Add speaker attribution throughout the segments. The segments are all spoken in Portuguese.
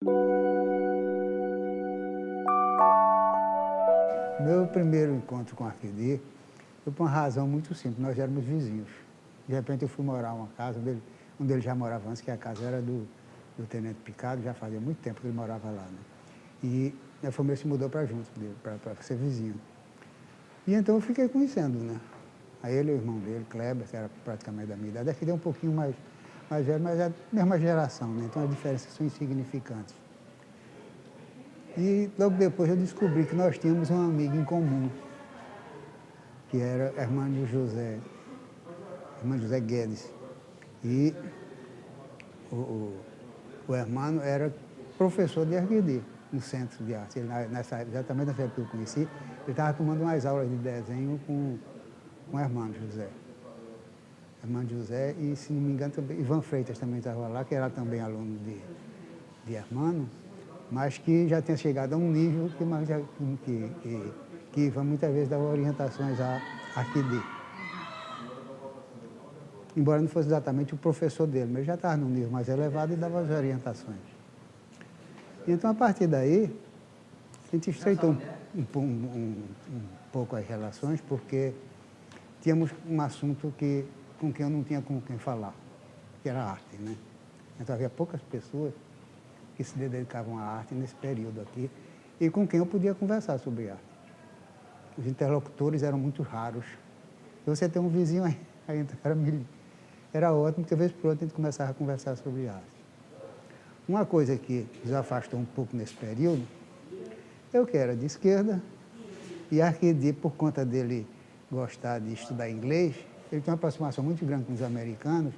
Speaker 1: Meu primeiro encontro com a Arquidi foi por uma razão muito simples, nós éramos vizinhos. De repente eu fui morar em uma casa onde ele já morava antes, que a casa era do Tenente Picado, já fazia muito tempo que ele morava lá, né? E a família se mudou para junto dele, para ser vizinho. E então eu fiquei conhecendo, né? Aí ele e o irmão dele, Kleber, que era praticamente da minha idade, Arquidi é um pouquinho mais velho, mas é a mesma geração, né? Então as diferenças são insignificantes. E logo depois eu descobri que nós tínhamos um amigo em comum, que era Hermânio José Guedes. E o Hermano era professor de Arquidi, no Centro de Arte. Ele, exatamente nessa época que eu conheci, ele estava tomando umas aulas de desenho com o Hermano José. Hermano José e, se não me engano, também, Ivan Freitas também estava lá, que era também aluno de Hermano, mas que já tinha chegado a um nível que Ivan muitas vezes dava orientações a Arquidi. Embora não fosse exatamente o professor dele, mas ele já estava num nível mais elevado e dava as orientações. E então, a partir daí, a gente estreitou um pouco as relações, porque tínhamos um assunto com quem eu não tinha com quem falar, que era a arte, né? Então havia poucas pessoas que se dedicavam à arte nesse período aqui e com quem eu podia conversar sobre arte. Os interlocutores eram muito raros. Se você tem um vizinho aí então era ótimo, porque de vez por outra a gente começava a conversar sobre arte. Uma coisa que nos afastou um pouco nesse período, eu que era de esquerda, e Arquidi, por conta dele gostar de estudar inglês, ele tinha uma aproximação muito grande com os americanos,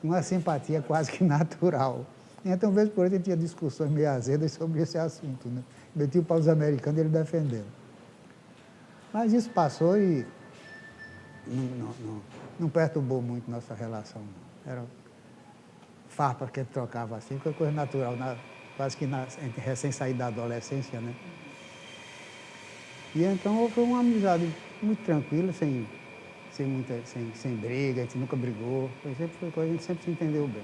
Speaker 1: e uma simpatia quase que natural. Então, de vez por outra, a gente tinha discussões meio azedas sobre esse assunto, né? Metia para os americanos e ele defendendo. Mas isso passou e não perturbou muito nossa relação. Era farpa que ele trocava assim, foi coisa natural, quase que recém saído da adolescência, né? E então foi uma amizade muito tranquila, sem briga, a gente nunca brigou, foi coisa, a gente sempre se entendeu bem.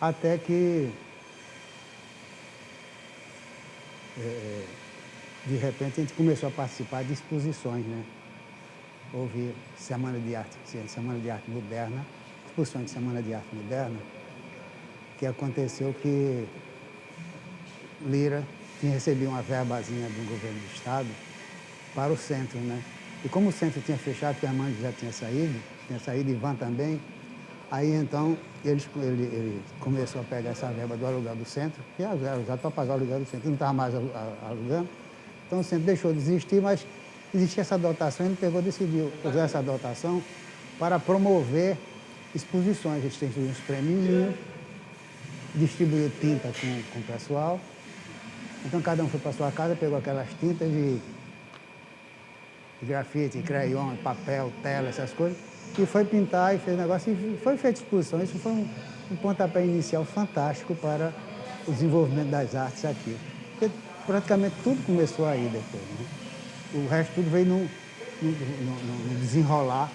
Speaker 1: Até que, de repente, a gente começou a participar de exposições, né? Houve Semana de Arte Moderna, exposições de Semana de Arte Moderna, que aconteceu que Lira tinha recebido uma verbazinha do governo do Estado para o centro, né? E como o centro tinha fechado, que a Armando já tinha saído, Ivan também, aí então ele começou a pegar essa verba do aluguel do centro, que era usado para pagar o aluguel do centro, não estava mais alugando. Então o centro deixou de existir, mas existia essa dotação, ele decidiu usar essa dotação para promover exposições. A gente tem uns prêmios, distribuiu tinta com o pessoal. Então cada um foi para sua casa, pegou aquelas tintas de grafite, crayon, papel, tela, essas coisas, e foi pintar e fez negócio, e foi feita exposição. Isso foi um pontapé inicial fantástico para o desenvolvimento das artes aqui. Porque praticamente tudo começou aí depois, né? O resto tudo veio no desenrolar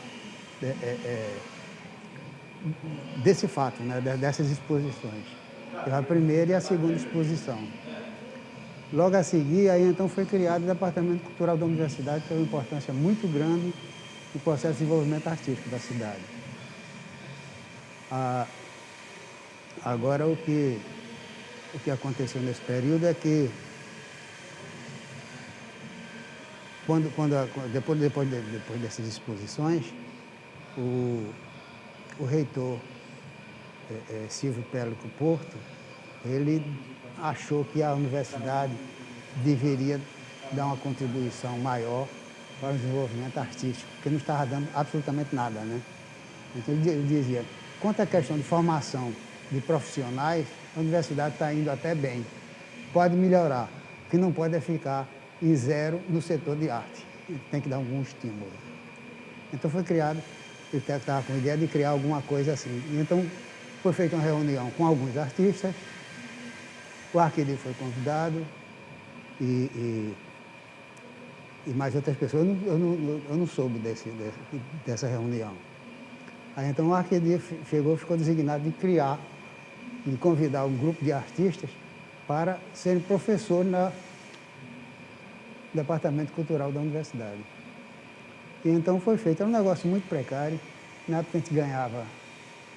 Speaker 1: desse fato, né? Dessas exposições. A primeira e a segunda exposição. Logo a seguir, aí então foi criado o Departamento Cultural da Universidade, que teve uma importância muito grande no processo de desenvolvimento artístico da cidade. Agora, o que aconteceu nesse período é que, depois dessas exposições, o reitor Silvio Pélico Porto, ele achou que a universidade deveria dar uma contribuição maior para o desenvolvimento artístico, porque não estava dando absolutamente nada, né? Então ele dizia, quanto à questão de formação de profissionais, a universidade está indo até bem, pode melhorar, o que não pode é ficar em zero no setor de arte, tem que dar algum estímulo. Então foi criado, ele estava com a ideia de criar alguma coisa assim. E então foi feita uma reunião com alguns artistas, o Arquidi foi convidado e mais outras pessoas. Eu não soube dessa reunião. Aí então o Arquidi ficou designado de criar de convidar um grupo de artistas para serem professores no Departamento Cultural da Universidade. E então foi feito, era um negócio muito precário. Na época a gente ganhava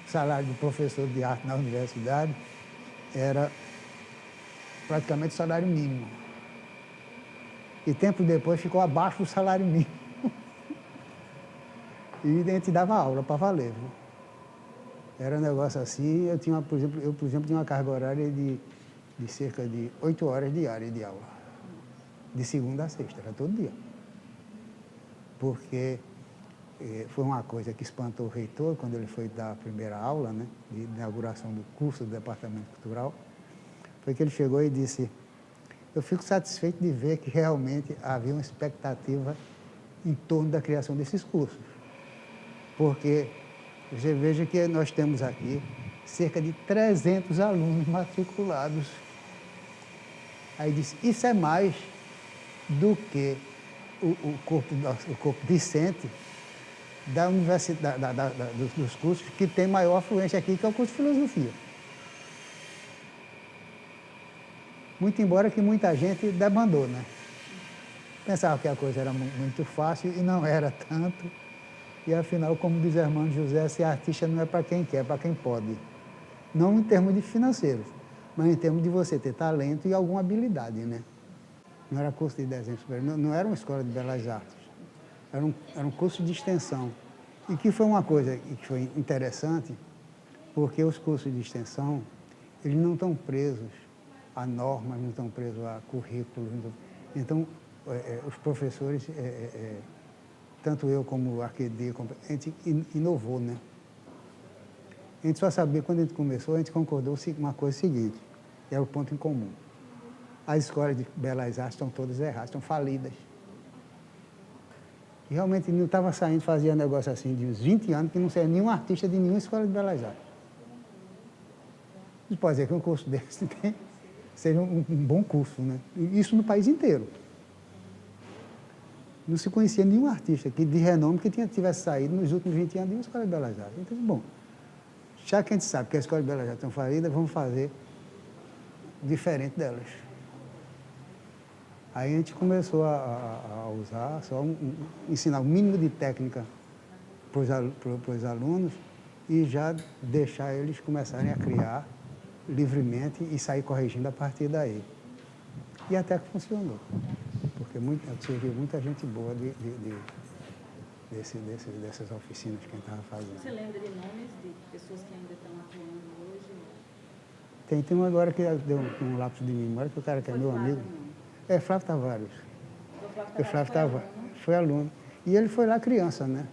Speaker 1: o salário de professor de arte na universidade, era praticamente o salário mínimo. E tempo depois ficou abaixo do salário mínimo. E a gente dava aula para valer. Viu? Era um negócio assim, eu, por exemplo, tinha uma carga horária de cerca de 8 horas diárias de aula. De segunda a sexta, era todo dia. Porque foi uma coisa que espantou o reitor quando ele foi dar a primeira aula, né, de inauguração do curso do Departamento Cultural. Foi que ele chegou e disse: eu fico satisfeito de ver que realmente havia uma expectativa em torno da criação desses cursos. Porque você veja que nós temos aqui cerca de 300 alunos matriculados. Aí disse, isso é mais do que o corpo discente da universidade, dos cursos que tem maior afluência aqui, que é o curso de filosofia. Muito embora que muita gente debandou, né? Pensava que a coisa era muito fácil e não era tanto. E afinal, como diz o irmão José, ser artista não é para quem quer, é para quem pode. Não em termos de financeiros, mas em termos de você ter talento e alguma habilidade, né? Não era curso de desenho superior, não era uma escola de belas artes. Era um curso de extensão. E que foi uma coisa que foi interessante, porque os cursos de extensão, eles não estão presos a normas, não estão presos a currículos. Então, os professores, tanto eu como o Arquedir, a gente inovou, né? A gente só sabia, quando a gente começou, a gente concordou uma coisa seguinte, que era o ponto em comum. As escolas de belas artes estão todas erradas, estão falidas. E realmente não estava saindo, fazia negócio assim de uns 20 anos, que não saía nenhum artista de nenhuma escola de belas artes. Não pode dizer que um curso desse seja um bom curso, né? Isso no país inteiro. Não se conhecia nenhum artista de renome que tivesse saído nos últimos 20 anos de uma escola de belas artes. Então, bom, já que a gente sabe que as escolas de belas artes estão falidas, vamos fazer diferente delas. Aí a gente começou a usar, ensinar o mínimo de técnica para os alunos e já deixar eles começarem a criar livremente e sair corrigindo a partir daí. E até que funcionou, porque surgiu muita gente boa dessas oficinas que a gente estava fazendo.
Speaker 2: Você lembra de nomes de pessoas que ainda estão atuando hoje?
Speaker 1: Tem um agora que deu um lapso de memória, que o cara que é meu amigo. É Flávio Tavares. O Flávio Tavares foi aluno. E ele foi lá criança, né?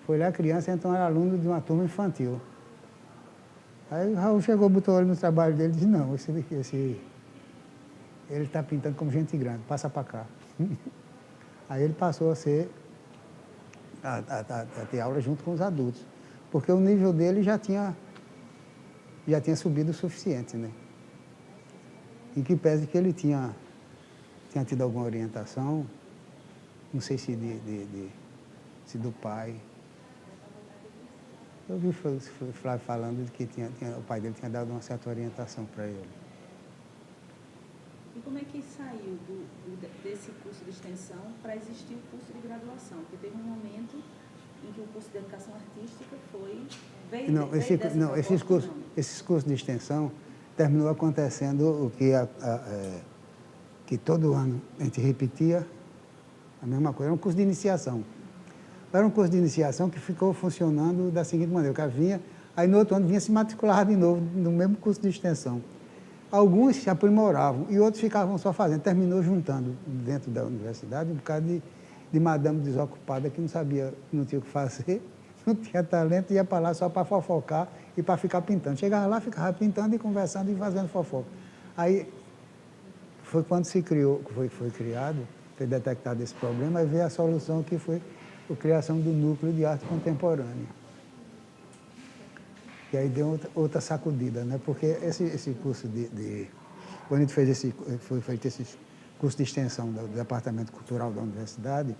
Speaker 1: Foi lá criança, então era aluno de uma turma infantil. Aí o Raul chegou, botou o olho no trabalho dele e disse, não, ele está pintando como gente grande, passa para cá. Aí ele passou a ter aula junto com os adultos, porque o nível dele já tinha subido o suficiente, né? Em que pese que ele tinha tido alguma orientação, não sei se se do pai. Eu vi o Flávio falando de que o pai dele tinha dado uma certa orientação para ele.
Speaker 2: E como é que saiu desse curso de extensão para existir o curso de graduação? Porque teve um momento em que o curso de educação artística
Speaker 1: esses cursos de extensão terminou acontecendo o que todo ano a gente repetia a mesma coisa. Era um curso de iniciação. Era um curso de iniciação que ficou funcionando da seguinte maneira: o cara vinha, aí no outro ano vinha se matricular de novo no mesmo curso de extensão. Alguns se aprimoravam e outros ficavam só fazendo. Terminou juntando dentro da universidade um bocado de madame desocupada que não sabia, não tinha o que fazer, não tinha talento, ia para lá só para fofocar e para ficar pintando. Chegava lá, ficava pintando e conversando e fazendo fofoca. Aí foi quando foi criado, foi detectado esse problema, aí veio a solução que foi a criação do Núcleo de Arte Contemporânea. E aí deu outra sacudida, né? Porque esse curso quando a gente foi feito esse curso de extensão do Departamento Cultural da Universidade,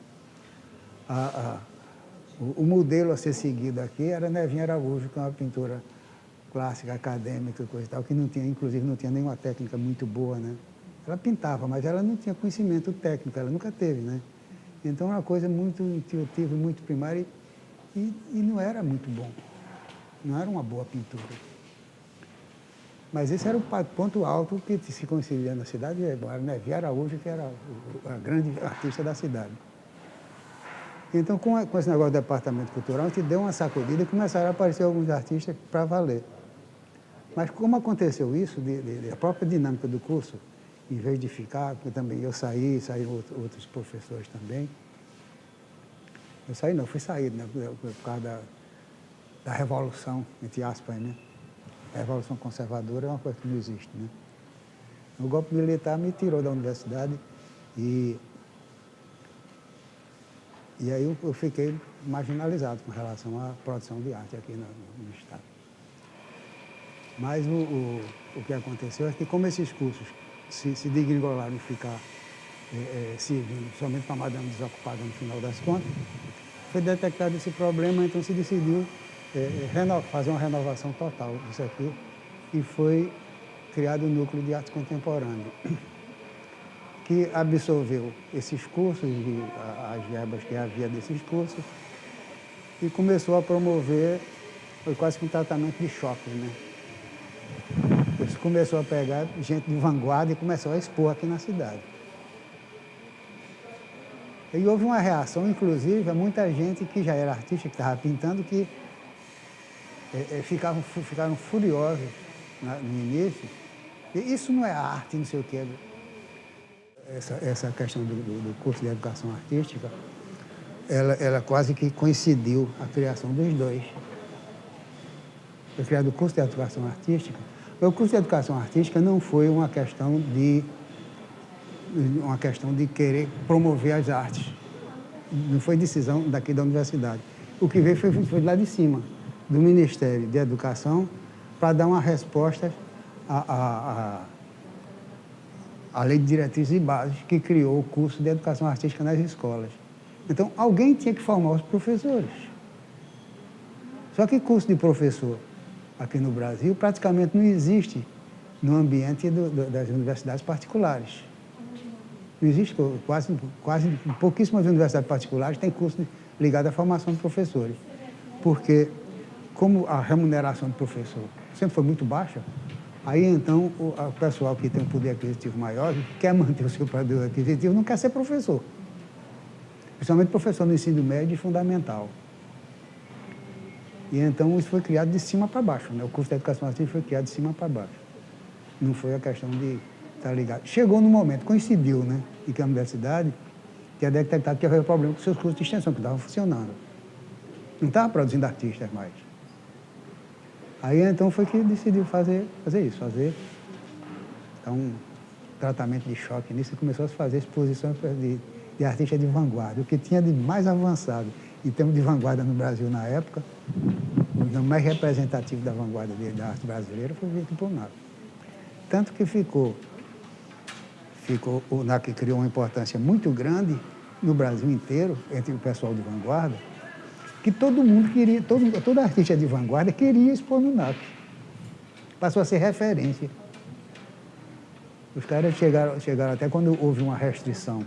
Speaker 1: o modelo a ser seguido aqui era Nevinha Araújo, que é uma pintora clássica, acadêmica, coisa e tal, que não tinha, inclusive, não tinha nenhuma técnica muito boa, né? Ela pintava, mas ela não tinha conhecimento técnico, ela nunca teve, né? Então, era uma coisa muito intuitiva, muito primária e não era muito bom. Não era uma boa pintura. Mas esse era o ponto alto que se conseguia na cidade, era Nevi Araújo, que era a grande artista da cidade. Então, com esse negócio do departamento cultural, a gente deu uma sacudida e começaram a aparecer alguns artistas para valer. Mas como aconteceu isso, a própria dinâmica do curso, em vez de ficar, porque também eu saíram outros professores também. Eu saí não, fui saído, né, por causa da revolução, entre aspas, né? A revolução conservadora é uma coisa que não existe, né? O golpe militar me tirou da universidade e aí eu fiquei marginalizado com relação à produção de arte aqui no Estado. Mas o que aconteceu é que, como esses cursos se degringolaram e ficar servindo somente para madame desocupada no final das contas, foi detectado esse problema, então se decidiu fazer uma renovação total disso aqui e foi criado o Núcleo de Arte Contemporânea, que absorveu esses cursos e as verbas que havia desses cursos e começou a promover, foi quase que um tratamento de choque, né? Isso começou a pegar gente de vanguarda e começou a expor aqui na cidade. E houve uma reação, inclusive, a muita gente que já era artista, que estava pintando, que ficaram furiosos no início. E isso não é arte, não sei o quê. Essa questão do curso de educação artística, ela quase que coincidiu a criação dos dois. Foi criado o curso de educação artística. O curso de educação artística não foi uma questão de querer promover as artes. Não foi decisão daqui da universidade. O que veio foi lá de cima, do Ministério de Educação, para dar uma resposta à Lei de Diretrizes e Bases, que criou o curso de Educação Artística nas escolas. Então, alguém tinha que formar os professores. Só que curso de professor aqui no Brasil praticamente não existe no ambiente das universidades particulares. Não existe, quase pouquíssimas universidades particulares têm curso ligado à formação de professores. Porque, como a remuneração do professor sempre foi muito baixa, aí então o pessoal que tem um poder aquisitivo maior, que quer manter o seu poder aquisitivo, não quer ser professor. Principalmente professor no ensino médio e fundamental. E então isso foi criado de cima para baixo, né? O curso de educação artística foi criado de cima para baixo. Não foi a questão de estar ligado. Chegou no momento, coincidiu, né? E que a universidade tinha detectado que havia problema com seus cursos de extensão, que estavam funcionando. Não estava produzindo artistas mais. Aí então foi que decidiu fazer um tratamento de choque nisso e começou a fazer exposições de artistas de vanguarda. O que tinha de mais avançado em termos de vanguarda no Brasil na época, o mais representativo da vanguarda da arte brasileira foi o Victor Ponaco. Tanto que o NAC criou uma importância muito grande no Brasil inteiro, entre o pessoal de vanguarda, que todo mundo queria, todo artista de vanguarda queria expor no NAC. Passou a ser referência. Os caras chegaram até quando houve uma restrição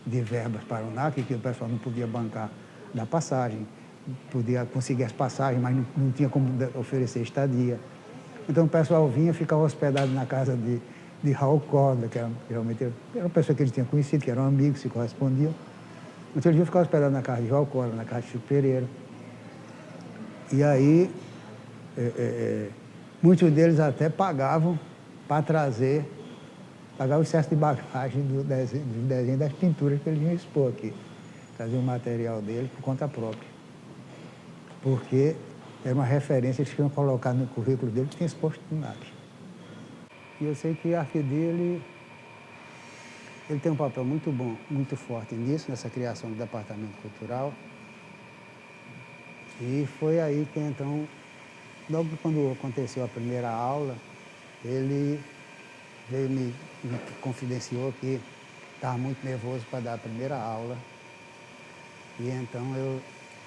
Speaker 1: de verbas para o NAC, que o pessoal não podia bancar da passagem, podia conseguir as passagens, mas não tinha como oferecer estadia. Então o pessoal vinha, ficava hospedado na casa de Raul Corda, que geralmente era uma pessoa que ele tinha conhecido, que eram amigos, se correspondiam. Então ele ia ficar hospedado na casa de Raul Corda, na casa de Chico Pereira. E aí, muitos deles até pagavam para pagar o excesso de bagagem do desenho das pinturas que eles iam expor aqui. Trazer o material dele por conta própria. Porque era uma referência, eles queriam colocar no currículo dele que tinha exposto no NAC. E eu sei que a arte dele, ele tem um papel muito bom, muito forte nisso, nessa criação do departamento cultural. E foi aí que então, logo quando aconteceu a primeira aula, ele veio me confidenciou que estava muito nervoso para dar a primeira aula. E então eu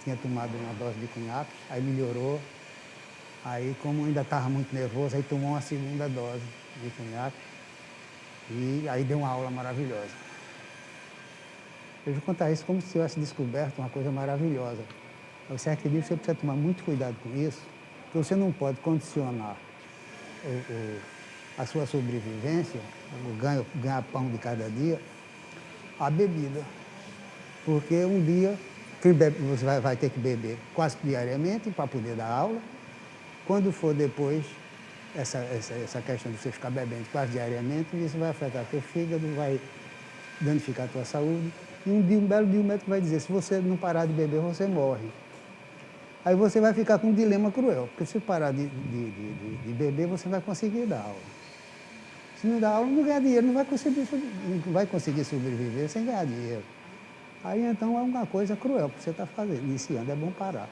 Speaker 1: tinha tomado uma dose de cunhaque, aí melhorou. Aí, como ainda estava muito nervoso, aí tomou uma segunda dose de conhaque e aí deu uma aula maravilhosa. Eu vou contar isso como se tivesse descoberto uma coisa maravilhosa. Você acredita que você precisa tomar muito cuidado com isso, porque você não pode condicionar a sua sobrevivência, o ganhar pão de cada dia, à bebida. Porque um dia você vai ter que beber quase diariamente para poder dar aula. Quando for depois, essa questão de você ficar bebendo quase diariamente, isso vai afetar teu fígado, vai danificar a tua saúde. E um belo dia o médico vai dizer, se você não parar de beber, você morre. Aí você vai ficar com um dilema cruel, porque se parar de beber, você vai conseguir dar aula. Se não dá aula, não ganha dinheiro, não vai conseguir sobreviver sem ganhar dinheiro. Aí então é uma coisa cruel que você está fazendo, iniciando, é bom parar.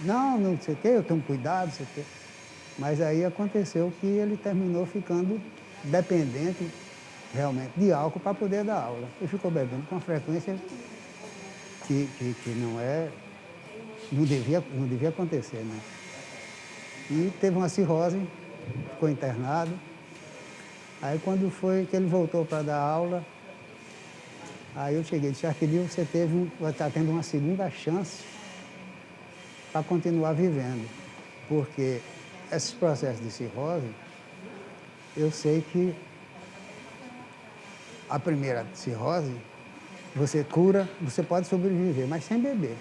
Speaker 1: Não sei o quê, eu tenho cuidado, não sei o quê. Mas aí aconteceu que ele terminou ficando dependente realmente de álcool para poder dar aula. Ele ficou bebendo com uma frequência que não devia acontecer, né? E teve uma cirrose, ficou internado. Aí quando foi que ele voltou para dar aula, aí eu cheguei e disse, Arquidio, você está tendo uma segunda chance para continuar vivendo. Porque esses processos de cirrose, eu sei que a primeira cirrose, você cura, você pode sobreviver, mas sem beber.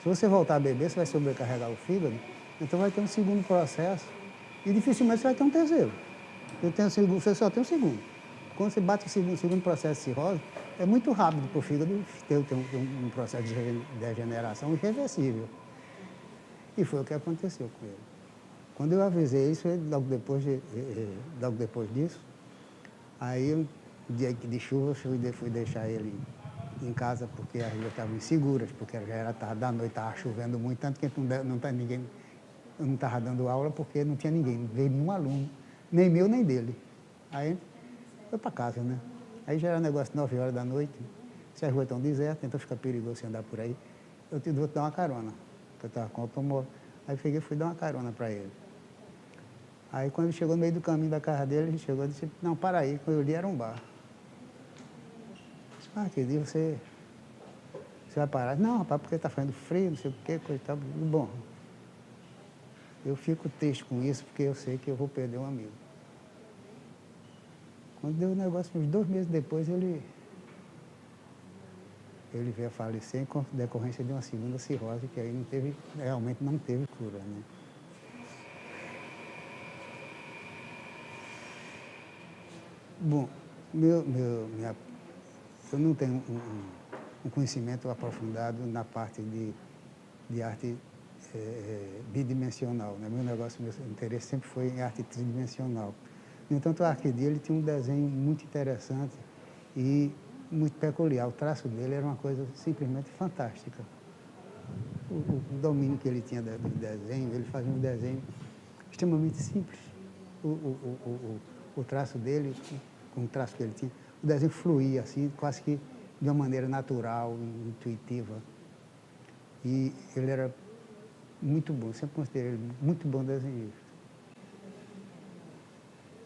Speaker 1: Se você voltar a beber, você vai sobrecarregar o fígado, então vai ter um segundo processo e dificilmente você vai ter um terceiro. Você só tem um segundo. Quando você bate o segundo processo de cirrose, é muito rápido para o fígado ter um processo de degeneração irreversível. E foi o que aconteceu com ele. Quando eu avisei isso, logo depois disso, aí, um dia de chuva, eu fui deixar ele em casa, porque as ruas estavam inseguras, porque já era tarde da noite, estava chovendo muito, tanto que ninguém, eu não estava dando aula, porque não tinha ninguém, não veio nenhum aluno, nem meu, nem dele. Aí, foi para casa, né? Aí já era negócio de 9 horas da noite, se as ruas estão desertas, então fica perigoso você andar por aí, vou te dar uma carona, porque eu estava com o automóvel. Aí peguei e fui dar uma carona para ele. Aí quando ele chegou no meio do caminho da casa dele, ele chegou e disse, não, para aí, quando eu li era um bar. Eu disse, que dia você vai parar? Não, rapaz, porque está fazendo frio, não sei o quê, coisa e tal. Bom, eu fico triste com isso, porque eu sei que eu vou perder um amigo. Quando deu o negócio, uns 2 meses depois, ele veio a falecer em decorrência de uma segunda cirrose, que aí realmente não teve cura, né? Bom, eu não tenho um conhecimento aprofundado na parte de arte bidimensional, né? Meu interesse sempre foi em arte tridimensional. No entanto, o Arquidio, ele tinha um desenho muito interessante e muito peculiar. O traço dele era uma coisa simplesmente fantástica. O domínio que ele tinha do desenho, ele fazia um desenho extremamente simples. O traço dele, com o traço que ele tinha, o desenho fluía assim, quase que de uma maneira natural, intuitiva. E ele era muito bom, sempre considerei ele muito bom desenhista.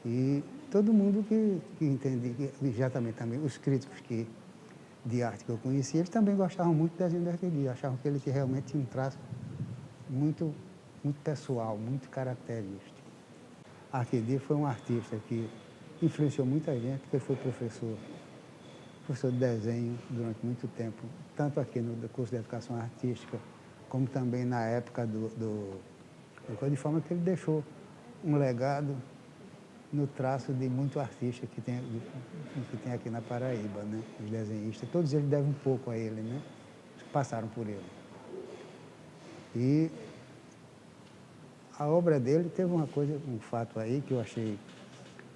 Speaker 1: E todo mundo que entende, exatamente também, os críticos de arte que eu conhecia, eles também gostavam muito do desenho do Arquidio, achavam que ele realmente tinha um traço muito, muito pessoal, muito característico. Arquidio foi um artista que influenciou muita gente, porque ele foi professor de desenho durante muito tempo, tanto aqui no curso de educação artística, como também na época de forma que ele deixou um legado no traço de muito artista que tem aqui na Paraíba, né? Os desenhistas, todos eles devem um pouco a ele, né? Passaram por ele. E a obra dele teve um fato aí que eu achei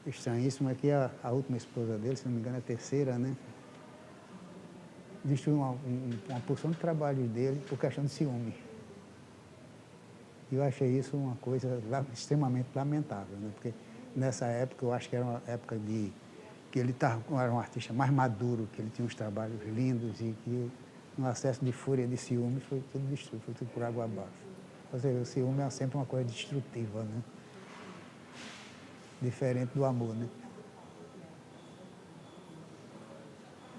Speaker 1: estranhíssimo, é que a última esposa dele, se não me engano, a terceira, né? Destruiu uma porção de trabalho dele por questão de ciúme. E eu achei isso uma coisa extremamente lamentável, né? Porque nessa época, eu acho que era uma época que ele era um artista mais maduro, que ele tinha uns trabalhos lindos e que, no acesso de fúria, de ciúmes, foi tudo destruído, foi tudo por água abaixo. Ou seja, o ciúme é sempre uma coisa destrutiva, né? Diferente do amor, né?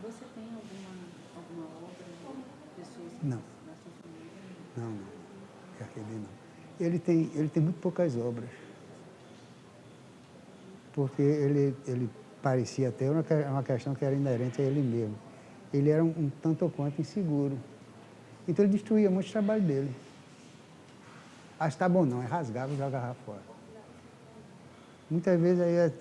Speaker 2: Você tem alguma obra, pessoas
Speaker 1: Não.
Speaker 2: da sua família?
Speaker 1: Não, não. Aquele não. Ele tem muito poucas obras. Porque ele parecia ter uma questão que era inerente a ele mesmo. Ele era um tanto ou quanto inseguro. Então ele destruía muito o trabalho dele. Acho que tá bom não, é rasgava e jogava fora. Muitas vezes aí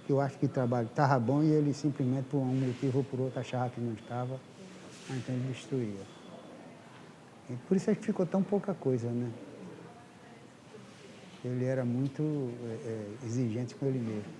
Speaker 1: eu acho que o trabalho estava bom e ele simplesmente por um motivo ou por outro achava que não estava, então ele destruía. E por isso é que ficou tão pouca coisa, né? Ele era muito exigente com ele mesmo.